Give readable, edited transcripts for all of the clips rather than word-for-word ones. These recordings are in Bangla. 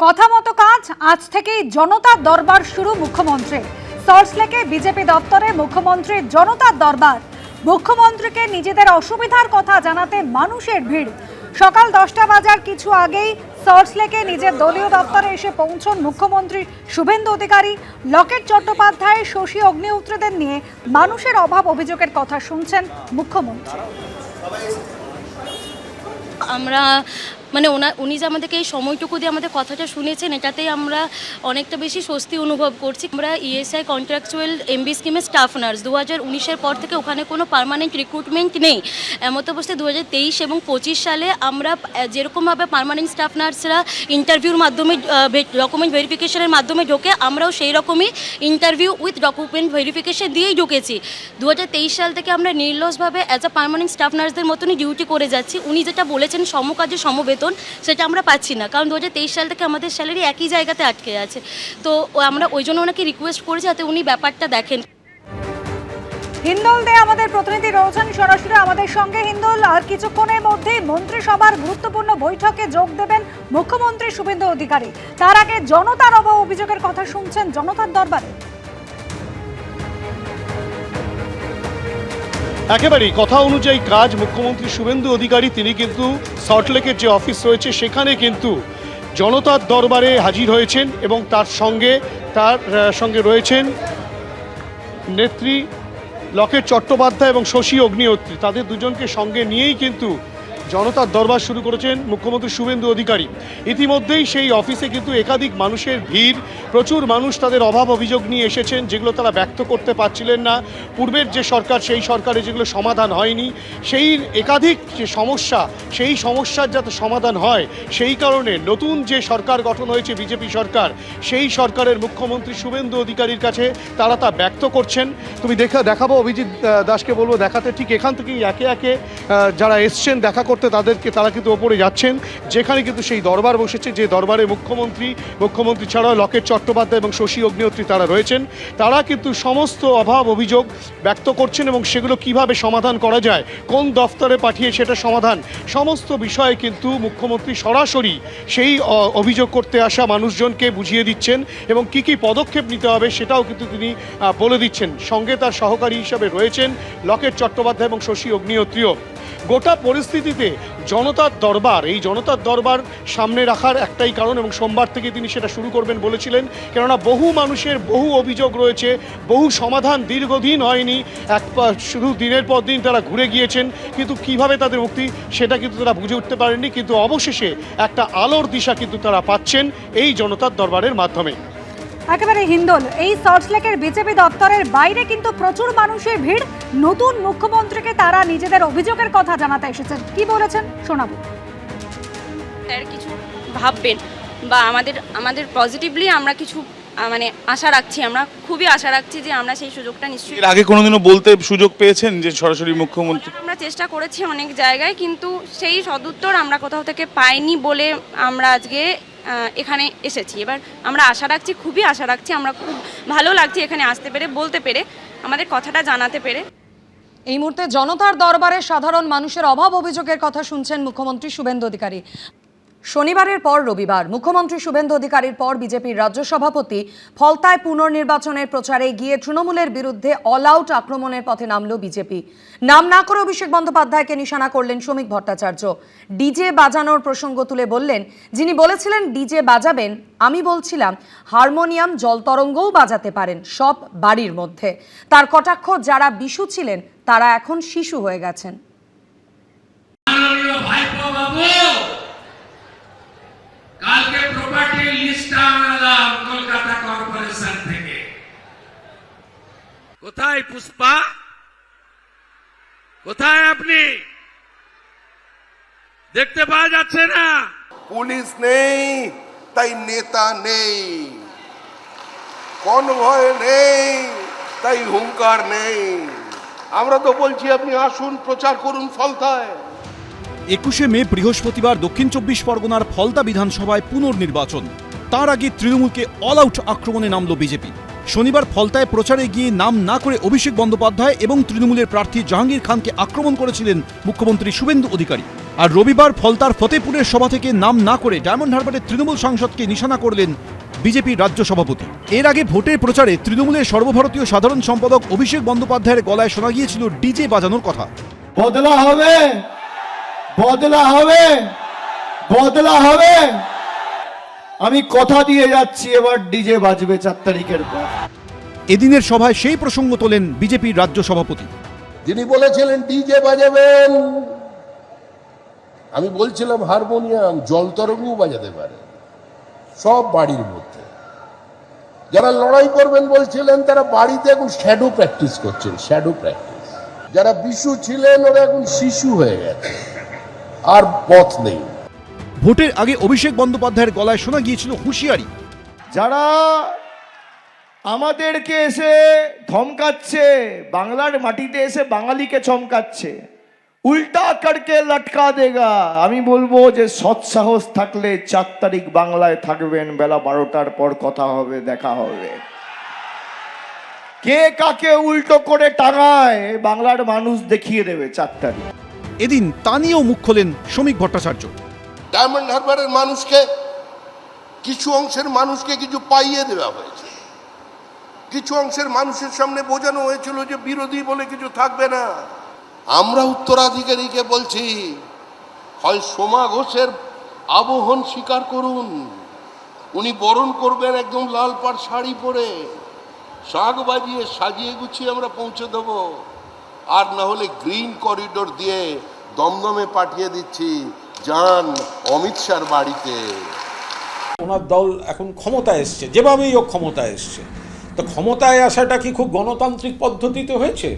কথা মতো কাজ, আজ থেকেই জনতার দরবার শুরু মুখ্যমন্ত্রী। সল্টলেকে বিজেপি দপ্তরে মুখ্যমন্ত্রীর জনতার দরবার। মুখ্যমন্ত্রীকে নিজেদের অসুবিধার কথা জানাতে মানুষের ভিড়। সকাল 10টা বাজার কিছু আগেই সল্টলেকে নিজের দলীয় দপ্তরে এসে পৌঁছন মুখ্যমন্ত্রী শুভেন্দু অধিকারী। লকেট চট্টোপাধ্যায়, শশী অগ্নিহোত্রীদের নিয়ে মানুষের অভাব অভিযোগের কথা শুনছেন মুখ্যমন্ত্রী। আমরা উনি যে আমাদেরকে এই সময়টুকু দিয়ে আমাদের কথাটা শুনেছেন, এটাতেই আমরা অনেকটা বেশি স্বস্তি অনুভব করছি। আমরা ইএসআই কন্ট্রাকচুয়াল এমবি স্কিমের স্টাফ নার্স 2019-এর পর থেকে ওখানে কোনো পার্মানেন্ট রিক্রুটমেন্ট নেই। এমত অবস্থায় 2023 এবং 25 সালে আমরা যেরকমভাবে পার্মানেন্ট স্টাফ নার্সরা ইন্টারভিউর মাধ্যমে ডকুমেন্ট ভেরিফিকেশনের মাধ্যমে ঢোকে, আমরাও সেই রকমই ইন্টারভিউ উইথ ডকুমেন্ট ভেরিফিকেশন দিয়েই ঢুকেছি। 2023 সাল থেকে আমরা নির্লসভাবে অ্যাজ আ পার্মানেন্ট স্টাফ নার্সদের মতনই ডিউটি করে যাচ্ছি। উনি যেটা বলেছেন সমকাজে সমবেতন, সেটা আমরা পাচ্ছি না, কারণ 2023 সাল থেকে আমাদের স্যালারি একই জায়গাতে আটকে আছে। তো আমরা ওই জন্য ওনাকে রিকোয়েস্ট করেছি যাতে উনি ব্যাপারটা দেখেন। হিন্দল দে আমাদের প্রতিনিধি রয়েছেন সরাসরি আমাদের সঙ্গে। হিন্দল, আর কিছুক্ষণের মধ্যেই মন্ত্রিসভার গুরুত্বপূর্ণ বৈঠকে যোগ দেবেন মুখ্যমন্ত্রী শুভেন্দু অধিকারী। তার আগে জনতার অভিযোগের কথা শুনছেন জনতার দরবারে। একেবারেই কথা অনুযায়ী কাজ। মুখ্যমন্ত্রী শুভেন্দু অধিকারী তিনি কিন্তু সল্টলেকের যে অফিস রয়েছে সেখানে কিন্তু জনতার দরবারে হাজির হয়েছেন এবং তার সঙ্গে রয়েছেন নেত্রী লকেট চট্টোপাধ্যায় এবং শশী অগ্নিহোত্রী। তাদের দুজনকে সঙ্গে নিয়েই কিন্তু জনতার দরবার শুরু করেছেন মুখ্যমন্ত্রী শুভেন্দু অধিকারী। ইতিমধ্যেই সেই অফিসে কিন্তু একাধিক মানুষের ভিড়। প্রচুর মানুষ তাদের অভাব অভিযোগ নিয়ে এসেছেন, যেগুলো তারা ব্যক্ত করতে পারছিলেন না। পূর্বের যে সরকার, সেই সরকারে যেগুলো সমাধান হয়নি, সেই একাধিক যে সমস্যা, সেই সমস্যার যাতে সমাধান হয়, সেই কারণে নতুন যে সরকার গঠন হয়েছে বিজেপি সরকার, সেই সরকারের মুখ্যমন্ত্রী শুভেন্দু অধিকারীর কাছে তারা তা ব্যক্ত করছেন। তুমি দেখাবো, অভিজিৎ দাসকে বলবো দেখাতে। ঠিক এখান থেকেই একে একে যারা এসছেন দেখা করতে, তারা কিন্তু ওপরে যাচ্ছেন, যেখানে কিন্তু সেই দরবার বসেছে, যে দরবারে মুখ্যমন্ত্রী ছাড়াও লকেট চট্টোপাধ্যায় এবং শশী অগ্নিহোত্রী তারা রয়েছেন। তারা কিন্তু সমস্ত অভাব অভিযোগ ব্যক্ত করছেন এবং সেগুলো কিভাবে সমাধান করা যায়, কোন দফতরে পাঠিয়ে সেটা সমাধান, সমস্ত বিষয়ে কিন্তু মুখ্যমন্ত্রী সরাসরি সেই অভিযোগ করতে আসা মানুষজনকে বুঝিয়ে দিচ্ছেন এবং কি কি পদক্ষেপ নিতে হবে সেটাও কিন্তু তিনি বলে দিচ্ছেন। সঙ্গে তার সহকারী হিসাবে রয়েছেন লকেট চট্টোপাধ্যায় এবং শশী অগ্নিহোত্রীও। গোটা পরিস্থিতিতে জনতার দরবার, এই জনতার দরবার সামনে রাখার একটাই কারণ, এবং সোমবার থেকে তিনি সেটা শুরু করবেন বলেছিলেন। কেননা বহু মানুষের বহু অভিযোগ রয়েছে, বহু সমাধান দীর্ঘদিন হয়নি। শুধু দিনের পর দিন তারা ঘুরে গিয়েছেন, কিন্তু কিভাবে তাদের মুক্তি সেটা কিন্তু তারা বুঝে উঠতে পারেননি। কিন্তু অবশেষে একটা আলোর দিশা কিন্তু তারা পাচ্ছেন এই জনতার দরবারের মাধ্যমে। একেবারে হিন্দল, এই সল্টলেকের বিজেপি দপ্তরের বাইরে কিন্তু প্রচুর মানুষের ভিড়। নতুন মুখ্যমন্ত্রীকে তারা নিজেদের অভিযোগের কথা জানাতে এসেছেন। কি বলেছেন শোনাবো। স্যার কিছু ভাববেন বা আমাদের পজিটিভলি আমরা কিছু আশা রাখছি, আমরা খুবই আশা রাখছি যে আমরা সেই সুযোগটা নিশ্চয়ই। এর আগে কোনোদিনও বলতে সুযোগ পেয়েছেন যে সরাসরি মুখ্যমন্ত্রী? আমরা চেষ্টা করেছি অনেক জায়গায়, কিন্তু সেই সদুত্তর আমরা কোথাও থেকে পাইনি বলে আমরা আজকে এখানে এসেছি। এবার আমরা আশা রাখছি, খুবই আশা রাখছি, আমরা খুব ভালো লাগছে এখানে আসতে পেরে, বলতে পেরে, আমাদের কথাটা জানাতে পেরে। এই মুহূর্তে জনতার দরবারে সাধারণ মানুষের অভাব অভিযোগের কথা শুনছেন মুখ্যমন্ত্রী শুভেন্দু অধিকারী। শনিবারের পর রবিবার মুখ্যমন্ত্রী শুভেন্দু অধিকারীর পর বিজেপির রাজ্য সভাপতি ফলতায় পুনর্নির্বাচনের প্রচারে গিয়ে তৃণমূলের বিরুদ্ধে অল আউট আক্রমণের পথে নামল বিজেপি। নাম না করে অভিষেক বন্দ্যোপাধ্যায়কে নিশানা করলেন শ্রমিক ভট্টাচার্য। ডিজে বাজানোর প্রসঙ্গ তুলে বললেন, যিনি বলেছিলেন ডিজে বাজাবেন, আমি বলছিলাম হারমোনিয়াম জলতরঙ্গও বাজাতে পারেন, সব বাড়ির মধ্যে। তার কটাক্ষ, যারা বিশু ছিলেন তারা এখন শিশু হয়ে গেছেন। কালকে প্রপার্টি লিস্ট আনলাম কলকাতা কর্পোরেশন থেকে। কোথায় পুষ্পা, কোথায় আপনি? দেখতে পাওয়া যাচ্ছে না। পুলিশ নেই তাই নেতা নেই, কনভয় নেই তাই হুঙ্কার নেই। আমরা তো বলছি আপনি আসুন, প্রচার করুন ফলতায়। 21শে মে বৃহস্পতিবার দক্ষিণ 24 পরগনার ফলতা বিধানসভায় পুনর্নির্বাচন। তার আগে তৃণমূলকে অল আউট আক্রমণে নামল বিজেপি। শনিবার ফলতায় প্রচারে গিয়ে নাম না করে অভিষেক বন্দ্যোপাধ্যায় এবং তৃণমূলের প্রার্থী জাহাঙ্গীর খানকে আক্রমণ করেছিলেন মুখ্যমন্ত্রী শুভেন্দু অধিকারী। আর রবিবার ফলতার ফতেপুরের সভা থেকে নাম না করে ডায়মন্ড হারবারের তৃণমূল সাংসদকে নিশানা করলেন বিজেপির রাজ্য সভাপতি। এর আগে ভোটের প্রচারে তৃণমূলের সর্বভারতীয় সাধারণ সম্পাদক অভিষেক বন্দ্যোপাধ্যায়ের গলায় শোনা গিয়েছিল ডিজে বাজানোর কথা। বদলা হবে, বদলা হবে, বদলা হবে। আমি কথা দিয়ে যাচ্ছি, এবার ডিজে বাজবে 4 তারিখের পর। এদিনের সভায় সেই প্রসঙ্গ তোলেন বিজেপির রাজ্য সভাপতি। যিনি বলেছিলেন ডিজে বাজাবেন, আমি বলছিলাম হারমোনিয়াম, জল তরঙ্গও বাজাতে পারে, সব বাড়ির মধ্যে। যারা লড়াই করবেন বলছিলেন তারা বাড়িতে এখন শ্যাডো প্র্যাকটিস করছেন, শ্যাডো প্র্যাকটিস। যারা বিশু ছিলেন ওরা এখন শিশু হয়ে গেছে, আর পথ নেই। ভোটের আগে অভিষেক বন্দ্যোপাধ্যায়ের গলায় শোনা গিয়েছিল হুঁশিয়ারি। যারা আমাদেরকে এসে ধমকাচ্ছে, বাংলার মাটিতে এসে বাঙালিকে চমকাচ্ছে, উল্টা করকে লটকা দেগা, আমি বলবো যে সৎসাহস থাকলে 4 তারিখ বাংলায় থাকবেন, বেলা 12টার পর কথা হবে, দেখা হবে। কে কাকে উল্টো করে টাঙায় বাংলার মানুষ দেখিয়ে দেবে 4 তারিখ। এদিন তা নিয়েও মুখ খোলেন শ্রমিক ভট্টাচার্য। ডায়মন্ড হারবারের মানুষকে, কিছু অংশের মানুষকে কিছু পাইয়ে দেওয়া হয়েছে, কিছু অংশের মানুষের সামনে বোঝানো হয়েছিল যে বিরোধী বলে কিছু থাকবে না। আমরা উত্তরাধিকারীকে বলছি, হয় সোমা ঘোষের আবহন স্বীকার করুন, উনি বরণ করবেন একদম লাল পাড় শাড়ি পরে, শাঁখ বাজিয়ে সাজিয়ে গুছিয়ে আমরা পৌঁছে দেব, আর না হলে গ্রিন করিডোর দিয়ে দমদমে পাঠিয়ে দিচ্ছি, যান অমিত শাহর বাড়িতে। ওনার দল এখন ক্ষমতায় এসছে, যেভাবেই হোক ক্ষমতায় এসছে, তো ক্ষমতায় আসাটা কি খুব গণতান্ত্রিক পদ্ধতিতে হয়েছে?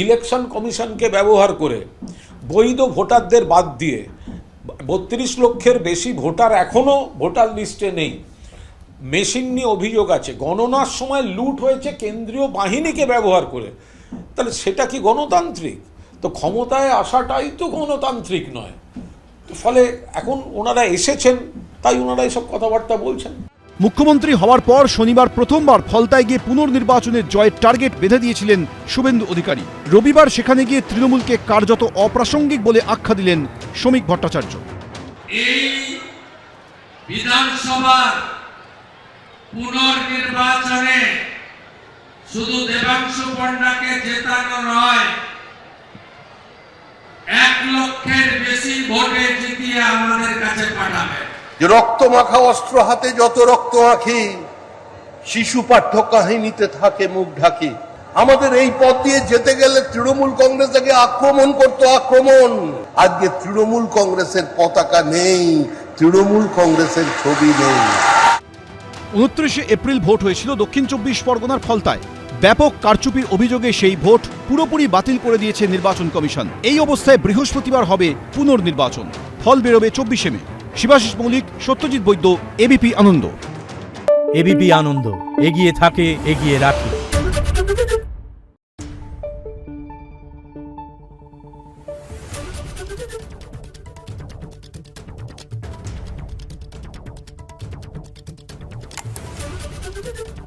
ইলেকশন কমিশনকে ব্যবহার করে বৈধ ভোটারদের বাদ দিয়ে 32 লক্ষের বেশি ভোটার এখনও ভোটার লিস্টে নেই। মেশিন নিয়ে অভিযোগ আছে, গণনার সময় লুট হয়েছে কেন্দ্রীয় বাহিনীকে ব্যবহার করে। তাহলে সেটা কি গণতান্ত্রিক? তো ক্ষমতায় আসাটাই তো গণতান্ত্রিক নয়। ফলে এখন ওনারা এসেছেন, তাই ওনারা এসব কথাবার্তা বলছেন। মুখ্যমন্ত্রী হওয়ার পর শনিবার প্রথমবার ফলতায় গিয়ে পুনর্নির্বাচনের জয়ের টার্গেট বেঁধে দিয়েছিলেন শুভেন্দু অধিকারী। রবিবার সেখানে গিয়ে তৃণমূলকে কার্যত অপ্রাসঙ্গিক বলে আখ্যা দিলেন শ্রমিক ভট্টাচার্য। এই বিধানসভার পুনর্নির্বাচনে শুধু দেবাংশু পণ্ডাকে জেতানো নয়, 1 লক্ষের বেশি ভোটে জিতিয়ে আমাদের কাছে পাঠাবে। যে রক্ত মাখা অস্ত্র হাতে যত রক্ত মাখি, শিশু পাঠ্য কাহিনীতে থাকে মুখ ঢাকি। আমাদের এই পথ দিয়ে যেতে গেলে তৃণমূল কংগ্রেসকে আক্রমণ করতো, আক্রমণ। আজকে তৃণমূল কংগ্রেসের পতাকা নেই, তৃণমূল কংগ্রেসের ছবি নেই। 29 এপ্রিল ভোট হয়েছিল দক্ষিণ 24 পরগনার ফলতায়। ব্যাপক কারচুপির অভিযোগে সেই ভোট পুরোপুরি বাতিল করে দিয়েছে নির্বাচন কমিশন। এই অবস্থায় বৃহস্পতিবার হবে পুনর্নির্বাচন, ফল বেরোবে 24শে মে। শিবাশিস মৌলিক, সত্যজিৎ বৈদ্য, এবিপি আনন্দ। এবিপি আনন্দ, এগিয়ে থাকে, এগিয়ে রাখে। Thank you.